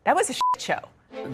That was a shit show.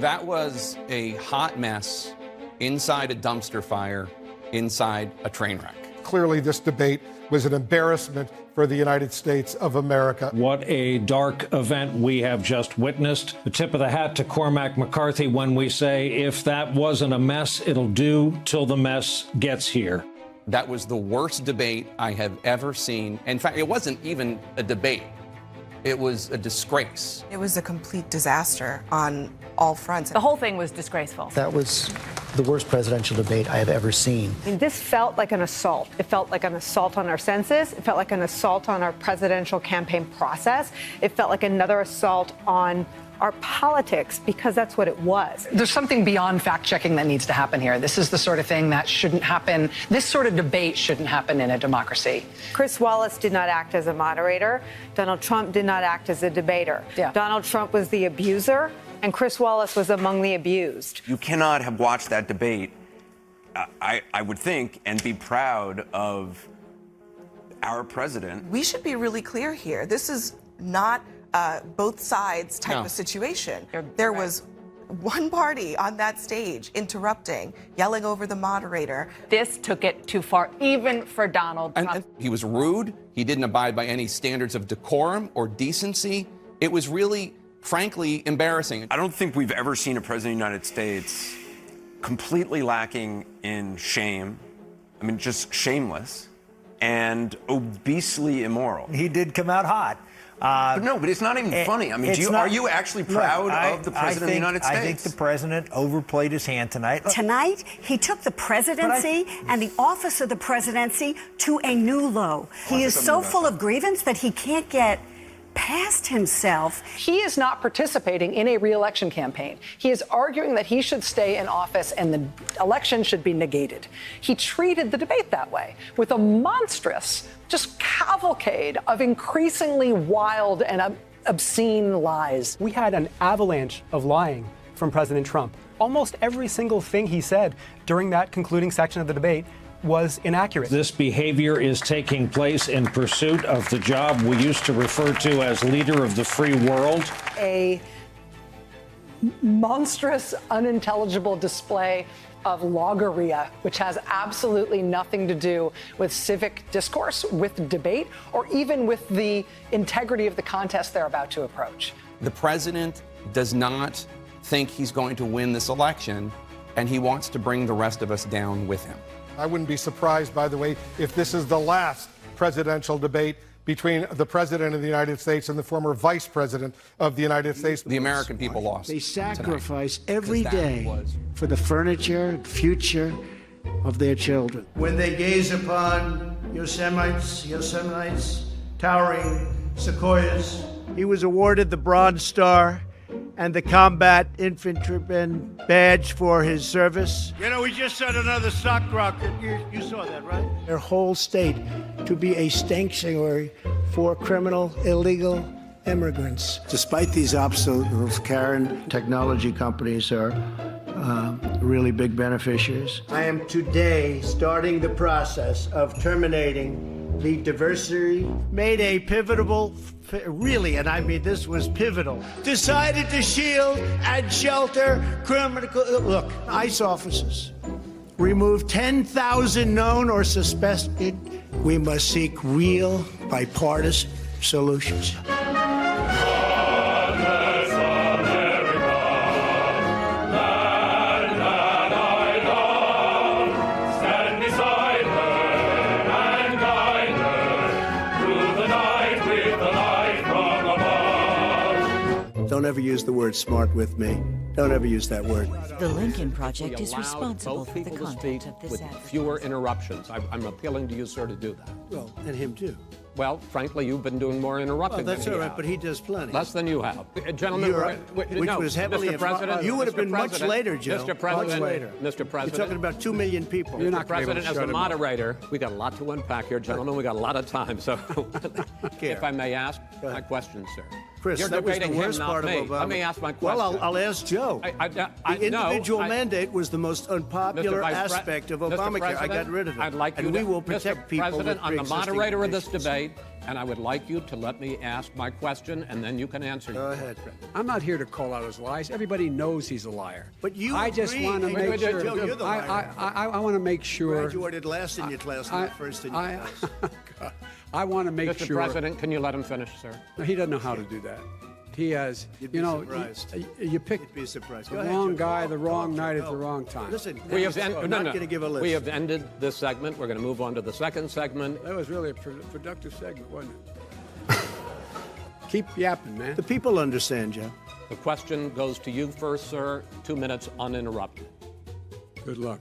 That was a hot mess inside a dumpster fire, inside a train wreck. Clearly, this debate was an embarrassment for the United States of America. What a dark event we have just witnessed. The tip of the hat to Cormac McCarthy when we say, if that wasn't a mess, it'll do till the mess gets here. That was the worst debate I have ever seen. In fact, it wasn't even a debate. It was a disgrace. It was a complete disaster on all fronts. The whole thing was disgraceful. That was the worst presidential debate I have ever seen. I mean, this felt like an assault. It felt like an assault on our senses. It felt like an assault on our presidential campaign process. It felt like another assault on our politics, because that's what it was. There's something beyond fact-checking that needs to happen here. This is the sort of thing that shouldn't happen. This sort of debate shouldn't happen in a democracy. Chris Wallace did not act as a moderator. Donald Trump did not act as a debater. Yeah. Donald Trump was the abuser, and Chris Wallace was among the abused. You cannot have watched that debate, I would think, and be proud of our president. We should be really clear here. This is not both sides type of situation. There was one party on that stage interrupting, yelling over the moderator. This took it too far, even for Donald Trump. And he was rude. He didn't abide by any standards of decorum or decency. It was really, frankly, embarrassing. I don't think we've ever seen a president of the United States completely lacking in shame. I mean, just shameless and obesely immoral. He did come out hot. But it's not even funny. I mean, are you actually proud of the president of the United States? I think the president overplayed his hand tonight. Tonight, he took the presidency and the office of the presidency to a new low. He is so full of grievance that he can't get past himself. He is not participating in a re-election campaign. He is arguing that he should stay in office and the election should be negated. He treated the debate that way, with a monstrous, just cavalcade of increasingly wild and obscene lies. We had an avalanche of lying from President Trump. Almost every single thing he said during that concluding section of the debate was inaccurate. This behavior is taking place in pursuit of the job we used to refer to as leader of the free world. A monstrous, unintelligible display of logorrhea, which has absolutely nothing to do with civic discourse, with debate, or even with the integrity of the contest they're about to approach. The president does not think he's going to win this election, and he wants to bring the rest of us down with him. I wouldn't be surprised, by the way, if this is the last presidential debate between the President of the United States and the former Vice President of the United States. The American people lost. They sacrifice every day for the furniture and future of their children. When they gaze upon Yosemite's towering sequoias. He was awarded the Bronze Star and the Combat Infantryman Badge for his service. You know, we just set another stock rocket. You saw that, right? Their whole state to be a sanctuary for criminal, illegal immigrants. Despite these obstacles, Karen, technology companies are really big beneficiaries. I am today starting the process of terminating the diversity, made a pivotal, really, and I mean this was pivotal, decided to shield and shelter criminal, look, ICE officers, remove 10,000 known or suspected. We must seek real bipartisan solutions. Don't ever use the word smart with me. Don't ever use that word. The Lincoln Project is responsible for the content of this with advertisement. fewer interruptions. I'm appealing to you, sir, to do that. Well, and him too. Well, frankly, you've been doing more interrupting Well, that's than all he right, has. but he does plenty. Less than you have. Gentlemen, Which was heavily Mr. President, you would have Mr. been much President, later, Joe. Mr. President, much later. Mr. President. You're talking about 2 million people. Mr. President, as a moderator, we got a lot to unpack here, gentlemen. We got a lot of time, so if I may ask my question, sir. Chris, You're that was the debating him, worst not part me. of Obama. Let me ask my question. Well, I'll ask Joe. The individual mandate was the most unpopular aspect of Obamacare. I got rid of it. I'd like you and to, we will protect Mr. people President, with I'm the moderator of this debate. and I would like you to let me ask my question, and then you can answer. Go ahead. I'm not here to call out his lies. Everybody knows he's a liar. But you I just agree. want to Hey, make sure. Joe, you're the liar. I want to make sure. Graduated last in your class, not first in your class. I want to make Mr. sure. President, can you let him finish, sir? No, he doesn't know how to do that. He has, You'd be surprised. You pick You'd be surprised. the Go ahead, wrong Joe. guy, the wrong Go, night Joe. at the wrong time. Listen, We have I'm not going to give a list. We have ended this segment. We're going to move on to the second segment. That was really a productive segment, wasn't it? Keep yapping, man. The people understand, Joe. The question goes to you first, sir. 2 minutes uninterrupted. Good luck.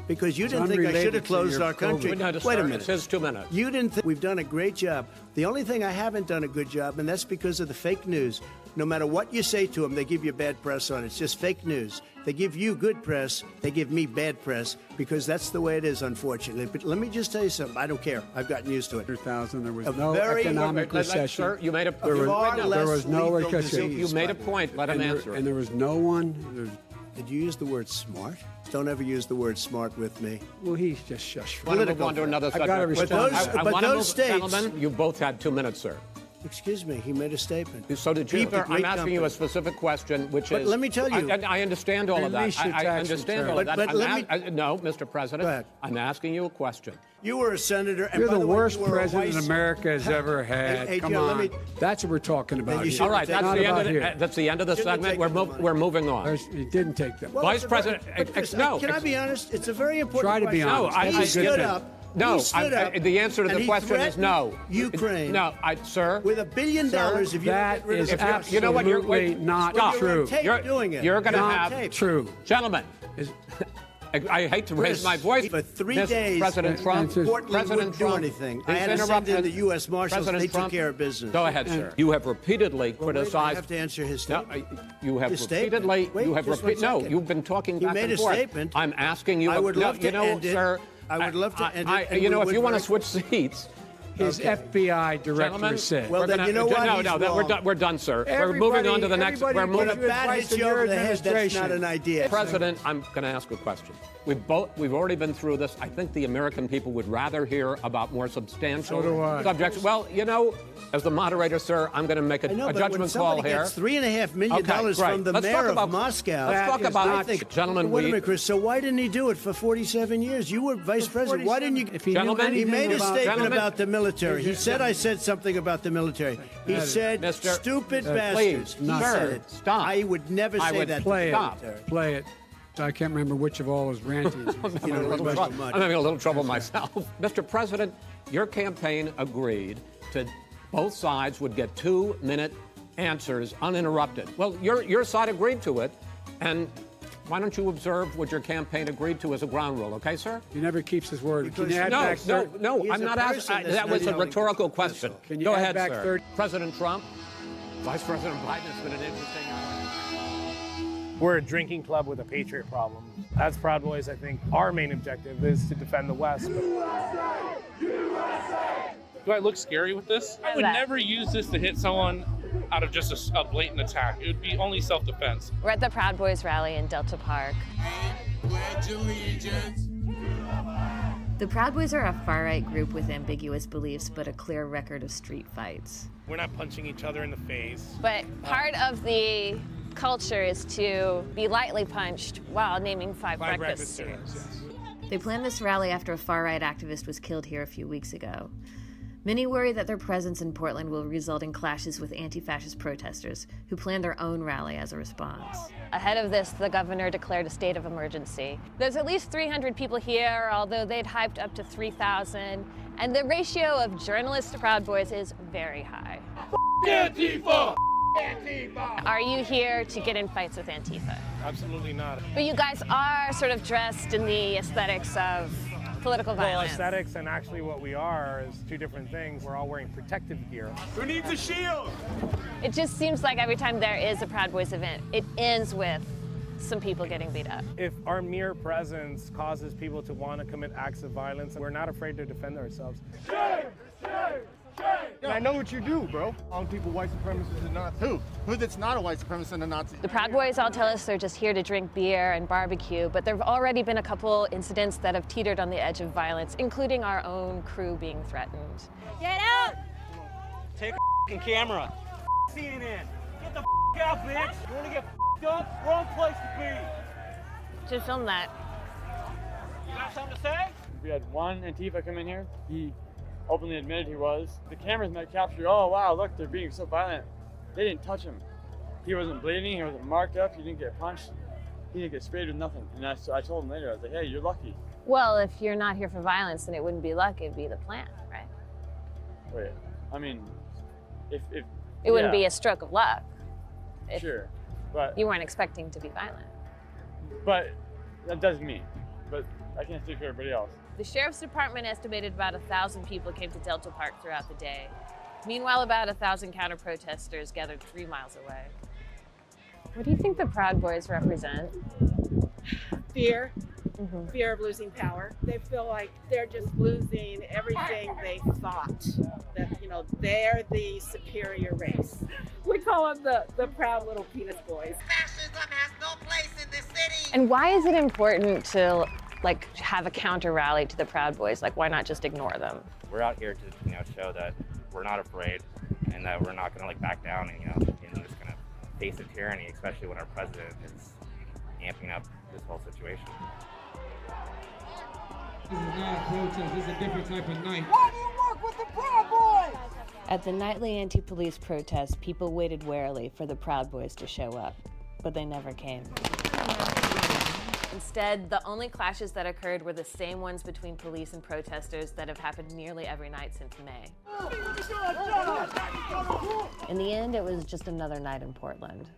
Because you It's didn't think I should unrelated have to closed your our country. COVID. No, Wait a sir, minute. It's his 2 minutes. You didn't think we've done a great job. The only thing I haven't done a good job, and that's because of the fake news. No matter what you say to them, they give you bad press on it. It's just fake news. They give you good press, they give me bad press, because that's the way it is, unfortunately. But let me just tell you something. I don't care. I've gotten used to it. 100,000. There was A no very- economic recession. Sir, you made a There Far was no less lethal recession. disease, You made a by the way. point. Let him answer. And there was no one. Did you use the word smart? Don't ever use the word smart with me. Well, he's just shush. I want to move on to another I've got to subject. respond. I But want to those move, states- gentlemen, you both had 2 minutes, sir. Excuse me, he made a statement. So did you. Keep a Sir, I'm great asking you a company. specific question, which But is. let me tell you- I understand all of that. Release your I tax understand return. all of that. But let me- No, Mr. President. Go ahead. I'm asking you a question. You were a senator. And You're by the way, worst you were a president vice- America has ever had. Hey, Come Joe, on. let me- That's what we're talking about. you here. should- All right, that's Not the about end. here. That's the end of the Shouldn't have segment. taken the money. We're moving on. He didn't take them. Well, Vice it's a President, but Chris, no, Can I be honest? It's a very important Try to be question. honest. No, I- He I- stood good- up. No, he stood up. the answer to and the he question is threatened no. Ukraine. No, sir. With $1 billion, if you That don't get rid is of absolutely You know what? You're not stop. true. You're on tape doing it. You're going to You're on have tape. True. Gentlemen. I hate to raise Chris, my voice. for 3 Mr. days, President Trump, Portland President wouldn't do Trump anything. is I had to send in interrupted. the U.S. Marshals. President They Trump, took care of business. Go ahead, sir. You have repeatedly Well, wait, I criticized. have to answer his No, statement. you have His statement. repeatedly. Wait, you have just one repeated. No, second. you've been talking He back made and a forth. statement. I'm asking you. I would love to you know, end it. sir. I would love to end it, and You know, we if would you want to very- switch seats. His FBI director Gentlemen, said. Well, we're then gonna- you know what? No, He's no, wrong. we're done, sir. We're moving on to the next. We're everybody When moving. a bat hits you over the head, that's not administration. an idea. President, I'm going to ask a question. We've already been through this. I think the American people would rather hear about more substantial So do I. subjects. Well, you know, as the moderator, sir, I'm going to make I know, a but when judgment call somebody here. gets $3.5 million Okay, from great. the Let's mayor talk of about- Moscow. Let's talk about I think, gentlemen. Wait a minute, Chris. So why didn't he do it for 47 years? You were vice president. Why didn't you? If he knew Gentlemen, He made a about- statement Gentlemen. about the military. He said I said something about the military. He said, Mr. "Stupid Please, bastards." He sir, said it. stop. I would never I say would that. Play to it. the Stop. military. Play it. I can't remember which of all his rantings. You know, I'm having a little trouble myself. Mr. President, your campaign agreed to both sides would get 2-minute answers uninterrupted. Well, your side agreed to it, and why don't you observe what your campaign agreed to as a ground rule, okay, sir? He never keeps his word. Can you add No, back no, 30? no, He's I'm a not person asking. that's That was a not rhetorical question. Can you Go add ahead, back sir. 30? President Trump, Vice President Biden has been an interesting hour. We're a drinking club with a patriot problem. As Proud Boys, I think our main objective is to defend the West. Do I look scary with this? I would never use this to hit someone out of just a blatant attack. It would be only self-defense. We're at the Proud Boys rally in Delta Park. The Proud Boys are a far-right group with ambiguous beliefs but a clear record of street fights. We're not punching each other in the face. But part of the culture is to be lightly punched while naming five breakfast cereals. Yes. They planned this rally after a far-right activist was killed here a few weeks ago. Many worry that their presence in Portland will result in clashes with anti-fascist protesters who plan their own rally as a response. Ahead of this, the governor declared a state of emergency. There's at least 300 people here, although they'd hyped up to 3,000, and the ratio of journalists to Proud Boys is very high. Antifa! Antifa! Are you here to get in fights with Antifa? Absolutely not. But you guys are sort of dressed in the aesthetics of political Well, violence. aesthetics and actually what we are is two different things. We're all wearing protective gear. Who needs a shield? It just seems like every time there is a Proud Boys event, it ends with some people getting beat up. If our mere presence causes people to want to commit acts of violence, we're not afraid to defend ourselves. I know what you do, bro. All people white supremacists and Nazis. Who that's not a white supremacist and a Nazi? The Proud Boys all tell us they're just here to drink beer and barbecue, but there have already been a couple incidents that have teetered on the edge of violence, including our own crew being threatened. Get out! camera. CNN. Get the out, bitch. You want to get up? Wrong place to be. Just film that. You got something to say? We had one Antifa come in here. He openly admitted he was. The cameras might capture, oh, wow, look, they're being so violent. They didn't touch him. He wasn't bleeding. He wasn't marked up. He didn't get punched. He didn't get sprayed with nothing. And I told him later, I was like, hey, you're lucky. Well, if you're not here for violence, then it wouldn't be luck, it'd be the plan, right? Wait, I mean, if it wouldn't be a stroke of luck. Sure, but you weren't expecting to be violent. But that doesn't mean. But I can't speak for everybody else. The sheriff's department estimated about 1,000 people came to Delta Park throughout the day. Meanwhile, about 1,000 counter-protesters gathered 3 miles away. What do you think the Proud Boys represent? Fear. Fear of losing power. They feel like they're just losing everything they thought. That, you know, they're the superior race. We call them the proud little penis boys. Fascism has no place in this city. And why is it important to have a counter rally to the Proud Boys? Like, why not just ignore them? We're out here to show that we're not afraid and that we're not going to back down and and just going to face the tyranny, especially when our president is amping up this whole situation. This is not a protest, this is a different type of night. Why do you work with the Proud Boys? At the nightly anti-police protest, people waited warily for the Proud Boys to show up, but they never came. Instead, the only clashes that occurred were the same ones between police and protesters that have happened nearly every night since May. In the end, it was just another night in Portland.